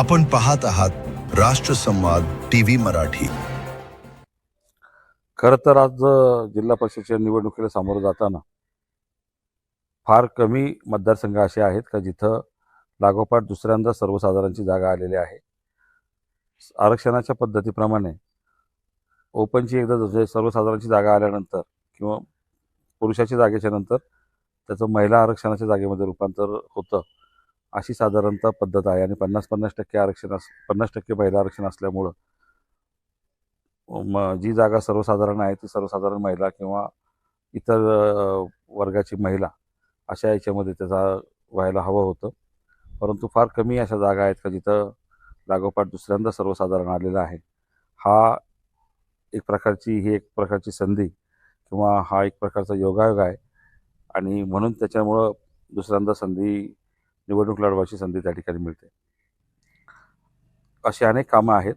आपण पाहत आहात राष्ट्रसंवाद टीव्ही मराठी. खरं तर आज जिल्हा परिषदेच्या निवडणुकीला सामोरं जाताना फार कमी मतदारसंघ असे आहेत का जिथं लागोपाठ दुसऱ्यांदा सर्वसाधारणची जागा आलेली आहे. आरक्षणाच्या पद्धतीप्रमाणे ओपनची एकदा सर्वसाधारणची जागा आल्यानंतर किंवा पुरुषाची जागेच्या नंतर त्याचं महिला आरक्षणाच्या जागेमध्ये रूपांतर होतं, अशी साधारणतः पद्धत आहे. आणि 50-50% आरक्षण 50% महिला आरक्षण असल्यामुळं जी जागा सर्वसाधारण आहे ती सर्वसाधारण महिला किंवा इतर वर्गाची महिला अशा याच्यामध्ये त्याचा व्हायला हवं होतं. परंतु फार कमी अशा जागा आहेत का जिथं लागोपाठ दुसऱ्यांदा सर्वसाधारण आलेलं आहे. ही एक प्रकारची संधी किंवा हा एक प्रकारचा योगायोग आहे. आणि म्हणून त्याच्यामुळं दुसऱ्यांदा निवडणूक लढवायची संधी त्या ठिकाणी मिळते. अशी अनेक कामं आहेत.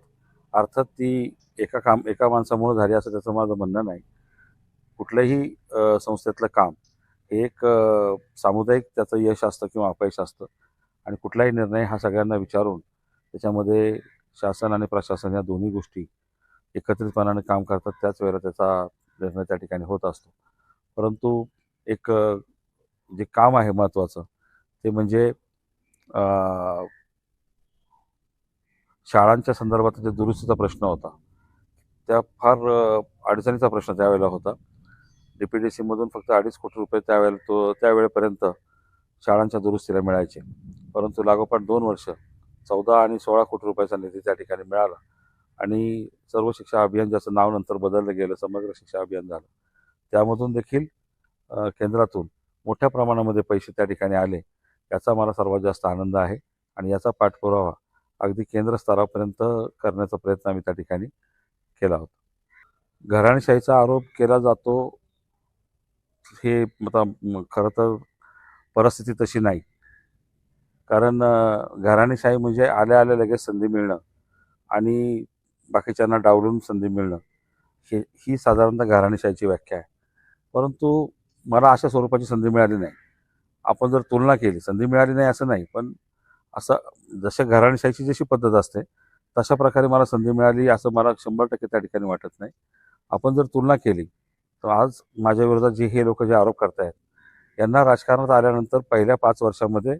अर्थात ती एका माणसामुळे झाली असं त्याचं माझं म्हणणं नाही. कुठलंही संस्थेतलं काम हे एक सामुदायिक त्याचं यश असतं किंवा अपयश असतं. आणि कुठलाही निर्णय हा सगळ्यांना विचारून त्याच्यामध्ये शासन आणि प्रशासन या दोन्ही गोष्टी एकत्रितपणाने काम करतात, त्याच वेळेला त्याचा निर्णय त्या ठिकाणी होत असतो. परंतु एक जे काम आहे महत्त्वाचं ते म्हणजे शाळांच्या संदर्भात जे दुरुस्तीचा प्रश्न होता, त्या फार अडचणीचा प्रश्न त्यावेळेला होता. DPDCमधून फक्त 2.5 कोटी रुपये त्यावेळेपर्यंत शाळांच्या दुरुस्तीला मिळायचे. परंतु लागोपाठ 2 वर्ष 14 आणि 16 कोटी रुपयाचा निधी त्या ठिकाणी मिळाला. आणि सर्व शिक्षा अभियान, ज्याचं नाव नंतर बदललं गेलं, समग्र शिक्षा अभियान झालं, त्यामधून देखील केंद्रातून मोठ्या प्रमाणामध्ये पैसे त्या ठिकाणी आले. याचा मला सर्वात जास्त आनंद आहे. आणि याचा पाठपुरावा अगदी केंद्र स्तरापर्यंत करण्याचा प्रयत्न आम्ही त्या ठिकाणी केला होता. घराणेशाहीचा आरोप केला जातो, हे खरं तर परिस्थिती तशी नाही. कारण घराणेशाही म्हणजे आल्या लगेच संधी मिळणं आणि बाकीच्यांना डावलून संधी मिळणं, ही साधारणतः घराणेशाहीची व्याख्या आहे. परंतु मला अशा स्वरूपाची संधी मिळाली नाही. आपण जर तुलना केली, संधी मिळाली नाही असं नाही, पण असं जसं घराणेशाहीची जशी पद्धत असते तशा प्रकारे मला संधी मिळाली असं मला 100% त्या ठिकाणी वाटत नाही. आपण जर तुलना केली तर आज माझ्या विरोधात हे लोक जे आरोप करतायत, यांना राजकारणात आल्यानंतर पहिल्या 5 वर्षामध्ये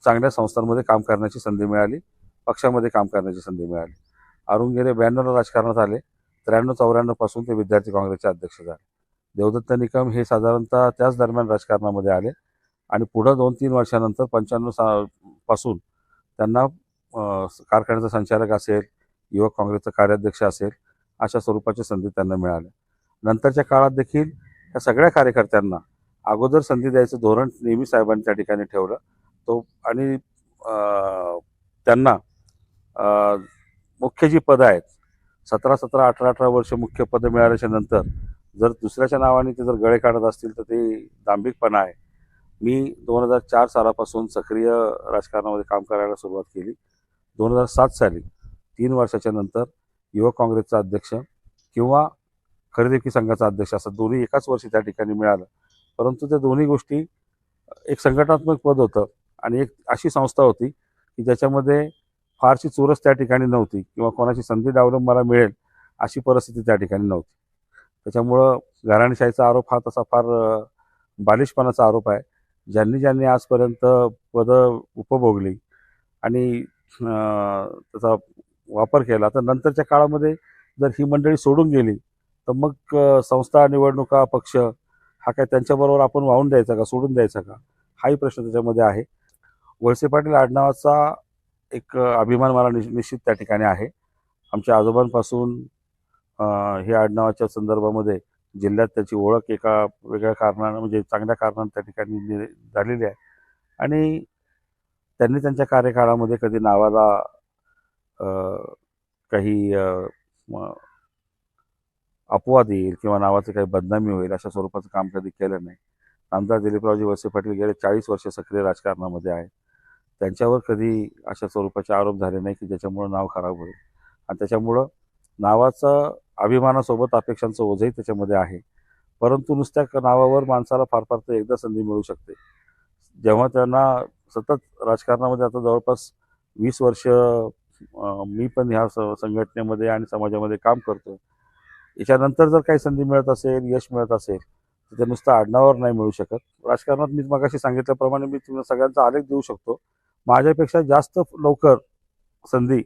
चांगल्या संस्थांमध्ये काम करण्याची संधी मिळाली, पक्षामध्ये काम करण्याची संधी मिळाली. अरुण गेले 92ला राजकारणात आले, 93-94 पासून ते विद्यार्थी काँग्रेसचे अध्यक्ष झाले. देवदत्त निकम हे साधारणतः त्याच दरम्यान राजकारणामध्ये आले आणि पुढं 2-3 वर्षानंतर 95 पासून त्यांना कारखान्याचा संचालक असेल, युवक काँग्रेसचा कार्याध्यक्ष असेल, अशा स्वरूपाची संधी त्यांना मिळाली. नंतरच्या काळात देखील या सगळ्या कार्यकर्त्यांना अगोदर संधी द्यायचं धोरण नेहमी साहेबांनी त्या ठिकाणी ठेवलं. आणि त्यांना मुख्य जी पदं आहेत, 17-17, 18-18 वर्ष मुख्य पदं मिळाल्याच्या नंतर जर दुसऱ्याच्या नावाने ते जर गळे काढत असतील तर ते दांभिकपणा आहे. मी 2004 सालापासून सक्रिय राजकारणामध्ये काम करायला सुरुवात केली. 2007 साली 3 वर्षाच्या नंतर युवक काँग्रेसचा अध्यक्ष किंवा खरेदी संघाचा अध्यक्ष असं दोन्ही एकाच वर्षी त्या ठिकाणी मिळालं. परंतु त्या दोन्ही गोष्टी एक संघटनात्मक पद होतं आणि एक अशी संस्था होती की ज्याच्यामध्ये फारशी चुरस त्या ठिकाणी नव्हती किंवा कोणाची संधी डावलून मला मिळेल अशी परिस्थिती त्या ठिकाणी नव्हती. त्याच्यामुळं घराणेशाहीचा आरोप हा तसा फार बालिशपणाचा आरोप आहे. ज्यांनी आजपर्यंत पदं उपभोगली आणि त्याचा वापर केला, तर नंतरच्या काळामध्ये जर ही मंडळी सोडून गेली तर मग संस्था, निवडणुका, पक्ष हा काय त्यांच्याबरोबर आपण वाहून द्यायचा का, सोडून द्यायचा का, हाही प्रश्न त्याच्यामध्ये आहे. वळसे पाटील आडनावाचा एक अभिमान मला निश्चित त्या ठिकाणी आहे. आमच्या आजोबांपासून हे आडनावाच्या संदर्भामध्ये जिल्ह्यात त्याची ओळख एका वेगळ्या कारणानं, म्हणजे चांगल्या कारणानं त्या ठिकाणी झालेली आहे. आणि त्यांनी त्यांच्या कार्यकाळामध्ये कधी नावाला काही अपवाद येईल किंवा नावाची काही बदनामी होईल अशा स्वरूपाचं काम कधी केलं नाही. आमदार दिलीपरावजी वळसे पाटील गेले 40 वर्ष सक्रिय राजकारणामध्ये आहेत. त्यांच्यावर कधी अशा स्वरूपाचे आरोप झाले नाही की ज्याच्यामुळं नाव खराब होईल. आणि त्याच्यामुळं नावाचं अभिमानासोबत अपेक्षांचं ओझंही त्याच्यामध्ये आहे. परंतु नुसत्या नावावर माणसाला फार फार तर एकदा संधी मिळू शकते. जेव्हा त्यांना सतत राजकारणामध्ये आता जवळपास 20 वर्ष मी पण ह्या संघटनेमध्ये आणि समाजामध्ये काम करतोय. याच्यानंतर जर काही संधी मिळत असेल, यश मिळत असेल, तर ते नुसतं आडनावावर नाही मिळू शकत. राजकारणात मी मगाशी सांगितल्याप्रमाणे मी तुम्हाला सगळ्यांचा आलेख देऊ शकतो. माझ्यापेक्षा जास्त लवकर संधी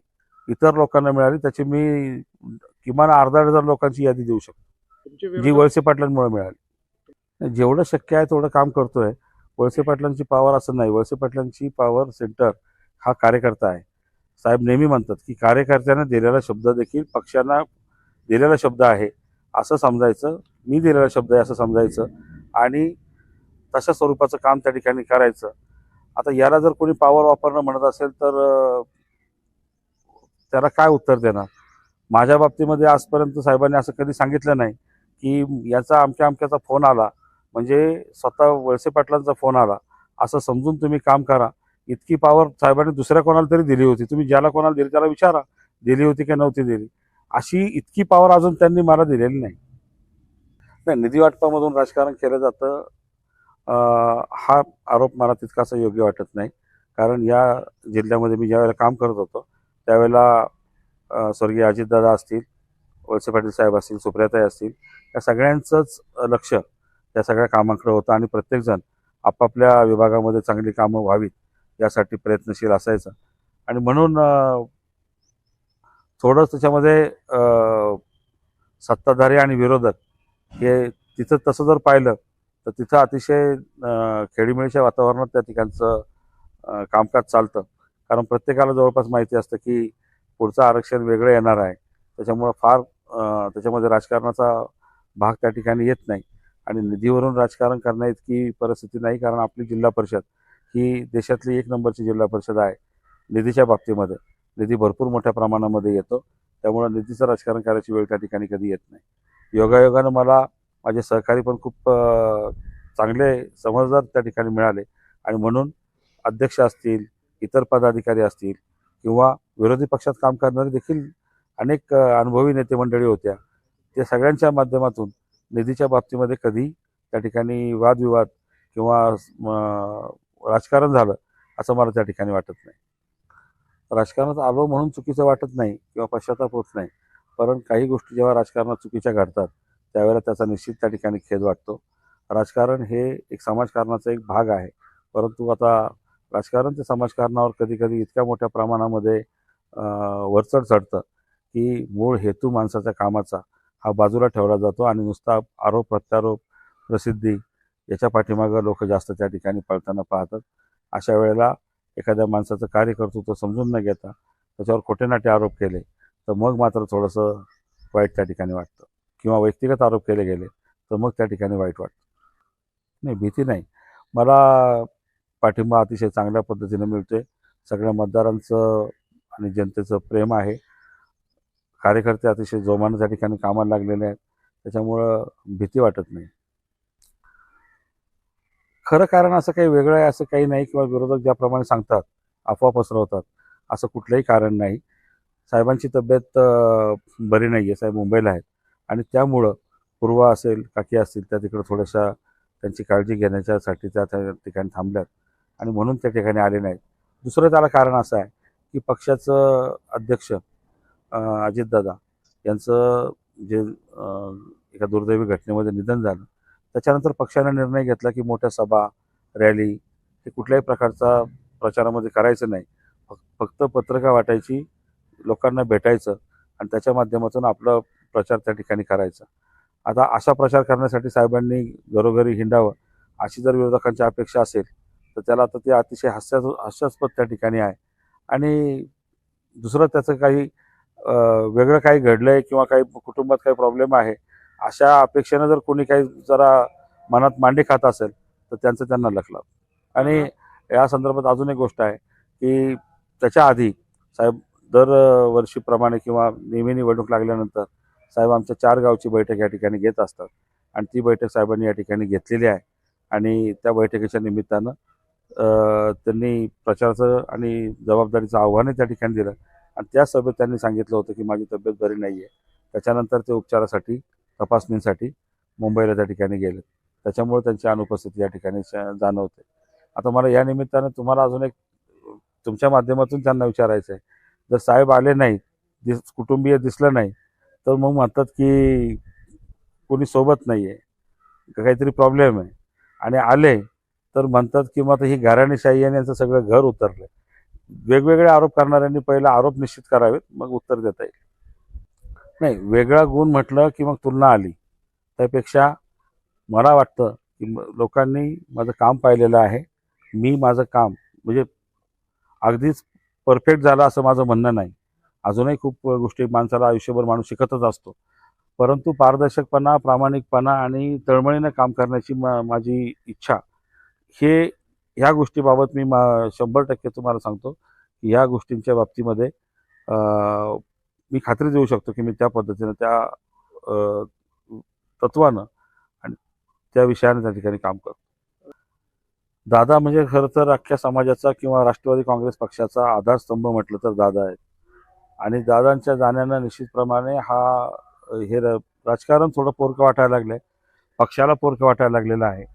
इतर लोकांना मिळाली, त्याची मी किमान अर्धा डझन लोकांची यादी देऊ शकतो, जी वळसे पाटलांमुळे मिळाली. जेवढं शक्य आहे तेवढं काम करतोय. वळसे पाटलांची पॉवर असं नाही, वळसे पाटलांची पॉवर सेंटर हा कार्यकर्ता आहे. साहेब नेहमी म्हणतात की कार्यकर्त्यांना दिलेला शब्द देखील पक्षांना दिलेला शब्द आहे असं समजायचं, मी दिलेला शब्द आहे असं समजायचं आणि तशा स्वरूपाचं काम त्या ठिकाणी करायचं. आता याला जर कोणी पॉवर वापरणं म्हणत असेल तर त्याला काय उत्तर देणार? माझ्या बाबतीमध्ये आजपर्यंत साहेबांनी असं कधी सांगितलं नाही की याचा अमक्या अमक्याचा फोन आला म्हणजे स्वतः वळसे पाटलांचा फोन आला असं समजून तुम्ही काम करा. इतकी पॉवर साहेबांनी दुसऱ्या कोणाला तरी दिली होती. तुम्ही ज्याला कोणाला दिली त्याला विचारा, दिली होती की नव्हती दिली. अशी इतकी पॉवर अजून त्यांनी मला दिलेली नाही. निधी वाटपामधून राजकारण केलं जातं हा आरोप मला तितकासा योग्य वाटत नाही. कारण या जिल्ह्यामध्ये मी ज्यावेळेला काम करत होतो त्यावेळेला स्वर्गीय अजितदादा असतील, वळसे पाटील साहेब असतील, सुप्रियाताई असतील, या सगळ्यांचंच लक्ष या सगळ्या कामाकडे होतं आणि प्रत्येकजण आपापल्या विभागामध्ये चांगली कामं व्हावीत यासाठी प्रयत्नशील असायचं. आणि म्हणून थोडं त्याच्यामध्ये सत्ताधारी आणि विरोधक हे तिथं तसं जर पाहिलं तर तिथं अतिशय खेळीमेळीच्या वातावरणात त्या ठिकाणचं कामकाज चालतं. कारण प्रत्येकाला जवळपास माहिती असतं की पुढचं आरक्षण वेगळं येणार आहे. त्याच्यामुळं फार त्याच्यामध्ये राजकारणाचा भाग त्या ठिकाणी येत नाही आणि निधीवरून राजकारण करण्याइतकी परिस्थिती नाही. कारण आपली जिल्हा परिषद ही देशातली 1 नंबरची जिल्हा परिषद आहे. निधीच्या बाबतीमध्ये निधी भरपूर मोठ्या प्रमाणामध्ये येतो. त्यामुळं निधीचं राजकारण करायची वेळ त्या ठिकाणी कधी येत नाही. योगायोगानं मला माझे सहकारी पण खूप चांगले समजदार त्या ठिकाणी मिळाले आणि म्हणून अध्यक्ष असतील, इतर पदाधिकारी असतील किंवा विरोधी पक्षात काम करणारे देखील अनेक अनुभवी नेते मंडळी होत्या. त्या सगळ्यांच्या माध्यमातून निधीच्या बाबतीमध्ये कधी त्या ठिकाणी वादविवाद किंवा राजकारण झालं असं मला त्या ठिकाणी वाटत नाही. राजकारणात आलो म्हणून चुकीचं वाटत नाही किंवा पश्चाताप होत नाही. परंतु काही गोष्टी जेव्हा राजकारणात चुकीच्या घडतात त्यावेळेला त्याचा निश्चित त्या ठिकाणी खेद वाटतो. राजकारण हे एक समाजकारणाचा एक भाग आहे. परंतु आता राजकारण ते समाजकारणावर कधी कधी इतक्या मोठ्या प्रमाणामध्ये वरचढ चढतं की मूळ हेतू माणसाच्या कामाचा हा बाजूला ठेवला जातो आणि नुसता आरोप प्रत्यारोप प्रसिद्धी याच्या पाठीमागं लोक जास्त त्या ठिकाणी पळताना पाहतात. अशा वेळेला एखाद्या माणसाचं कार्यकर्तृत्व समजून न घेता त्याच्यावर खोटेनाटे आरोप केले तर मग मात्र थोडंसं वाईट त्या ठिकाणी वाटतं किंवा व्यक्तिगत आरोप केले गेले तर मग त्या ठिकाणी वाईट वाटतं. नाही, भीती नाही. मला पाठिंबा अतिशय चांगल्या पद्धतीने मिळतोय. सगळ्या मतदारांचं आणि जनतेचं प्रेम आहे. कार्यकर्ते अतिशय जोमानं त्या ठिकाणी कामाला लागलेले आहेत. त्याच्यामुळं भीती वाटत नाही. खरं कारण असं काही वेगळं आहे असं काही नाही किंवा विरोधक ज्याप्रमाणे सांगतात, अफवा पसरवतात, असं कुठलंही कारण नाही. साहेबांची तब्येत बरी नाही आहे. साहेब मुंबईला आहेत आणि त्यामुळं पूर्वा असेल, काकी असतील त्या तिकडं थोड्याशा त्यांची काळजी घेण्याच्यासाठी त्या ठिकाणी थांबल्यात आणि म्हणून त्या ठिकाणी आले नाहीत. दुसरं त्याला कारण असं आहे की पक्षाचं अध्यक्ष अजितदादा यांचं जे एका दुर्दैवी घटनेमध्ये निधन झालं त्याच्यानंतर पक्षाने निर्णय घेतला की मोठ्या सभा, रॅली हे कुठल्याही प्रकारचा प्रचारामध्ये करायचं नाही. फक्त पत्रकं वाटायची, लोकांना भेटायचं आणि त्याच्या माध्यमातून आपला प्रचार त्या ठिकाणी करायचा. आता अशा प्रचार करण्यासाठी साहेबांनी घरोघरी हिंडावं अशी जर विरोधकांची अपेक्षा असेल तर त्याला आता ते अतिशय हास्यास्पद त्या ठिकाणी आहे. आणि दुसरं त्याचं काही वेगळं काही घडलंय किंवा काही कुटुंबात काही प्रॉब्लेम आहे अशा अपेक्षेनं जर कोणी काही जरा मनात मांडी खात असेल तर त्यांचं त्यांना लक्षात. आणि या संदर्भात अजून एक गोष्ट आहे की त्याच्या आधी साहेब दर वर्षीप्रमाणे किंवा नेहमी निवडणूक लागल्यानंतर साहेब आमच्या 4 गावची बैठक या ठिकाणी घेत असतात आणि ती बैठक साहेबांनी या ठिकाणी घेतलेली आहे. आणि त्या बैठकीच्या निमित्तानं त्यांनी प्रचाराचं आणि जबाबदारीचं आव्हानही त्या ठिकाणी दिलं आणि त्या सभेत त्यांनी सांगितलं होतं की माझी तब्येत बरी नाही आहे. त्याच्यानंतर ते उपचारासाठी, तपासणीसाठी मुंबईला त्या ठिकाणी गेले. त्याच्यामुळे त्यांची अनुपस्थिती या ठिकाणी जाणवते. आता मला या निमित्तानं तुम्हाला अजून एक तुमच्या माध्यमातून त्यांना विचारायचं आहे. जर साहेब आले नाही, कुटुंबीय दिसलं नाही, तर मग म्हणतात की कोणी सोबत नाही आहे, काहीतरी प्रॉब्लेम आहे. आणि आले तर म्हणतात की मग आता ही घराणेशाही आणि यांचं सगळं घर उतरलं. वेगवेगळे आरोप करणाऱ्यांनी पहिला आरोप निश्चित करावेत, मग उत्तर देता येईल. नाही, वेगळा गुण म्हटलं की मग तुलना आली. त्यापेक्षा मला वाटतं की लोकांनी माझं काम पाहिलेलं आहे. मी माझं काम म्हणजे अगदीच परफेक्ट झालं असं माझं म्हणणं नाही. अजूनही खूप गोष्टी माणसाला आयुष्यभर माणूस शिकतच असतो. परंतु पारदर्शकपणा, प्रामाणिकपणा आणि तळमळीनं काम करण्याची माझी इच्छा, हे ह्या गोष्टीबाबत मी 100% तुम्हाला सांगतो की ह्या गोष्टींच्या बाबतीमध्ये मी खात्री देऊ शकतो की मी त्या पद्धतीनं, त्या अ, तत्त्वानं आणि त्या विषयाने त्या ठिकाणी काम करतो. दादा म्हणजे खरं तर अख्ख्या समाजाचा किंवा राष्ट्रवादी काँग्रेस पक्षाचा आधारस्तंभ म्हटलं तर दादा आहेत. आणि दादांच्या जाण्यानं निश्चितप्रमाणे राजकारण थोडं पोरकं वाटायला लागलं आहे. पक्षाला पोरकं वाटायला लागलेलं आहे.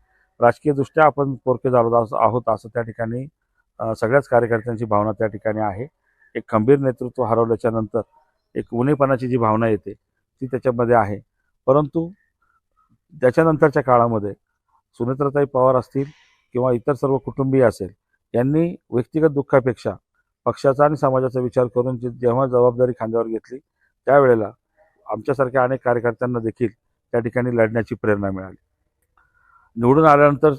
राजकीयदृष्ट्या आपण पोरके झालो आहोत असं त्या ठिकाणी सगळ्याच कार्यकर्त्यांची भावना त्या ठिकाणी आहे. एक खंबीर नेतृत्व हरवल्याच्या नंतर एक उणेपणाची जी भावना येते ती त्याच्यामध्ये आहे. परंतु त्याच्यानंतरच्या काळामध्ये सुनेत्राताई पवार असतील किंवा इतर सर्व कुटुंबीय असेल, यांनी व्यक्तिगत दुःखापेक्षा पक्षाचा आणि समाजाचा विचार करून जेव्हा जबाबदारी खांद्यावर घेतली, त्यावेळेला आमच्यासारख्या अनेक कार्यकर्त्यांना देखील त्या ठिकाणी लढण्याची प्रेरणा मिळाली. निवडून आल्यानंतर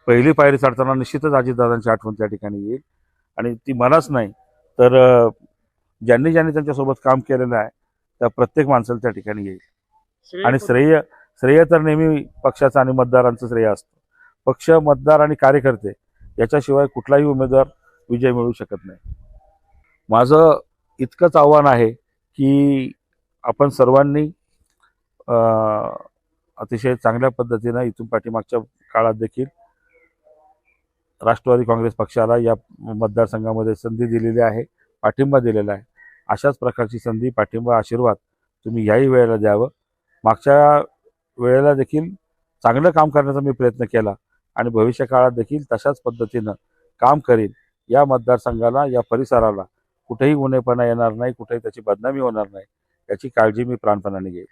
पहिली पायरी चढताना निश्चितच अजितदादांची आठवण त्या ठिकाणी येईल. आणि ती मलाच नाही तर ज्यांनी ज्यांनी त्यांच्यासोबत काम केलेलं आहे त्या प्रत्येक माणसाला त्या ठिकाणी येईल. आणि श्रेय तर नेहमी पक्षाचं आणि मतदारांचं श्रेय असतं. पक्ष, मतदार आणि कार्यकर्ते याच्याशिवाय कुठलाही उमेदवार विजय मिळू शकत नाही. माझं इतकंच आव्हान आहे की आपण सर्वांनी अतिशय चांगल्या पद्धतीनं इथून पाठीमागच्या काळात देखील राष्ट्रवादी काँग्रेस पक्षाला या मतदारसंघामध्ये संधी दिलेली आहे, पाठिंबा दिलेला आहे. अशाच प्रकारची संधी, पाठिंबा, आशीर्वाद तुम्ही याही वेळेला द्यावं. मागच्या वेळेला देखील चांगलं काम करण्याचा मी प्रयत्न केला आणि भविष्य काळात देखील तशाच पद्धतीनं काम करीन. या मतदारसंघाला, या परिसराला कुठेही उणेपणा येणार नाही, कुठेही त्याची बदनामी होणार नाही, याची काळजी मी प्राणपणाने घेईन.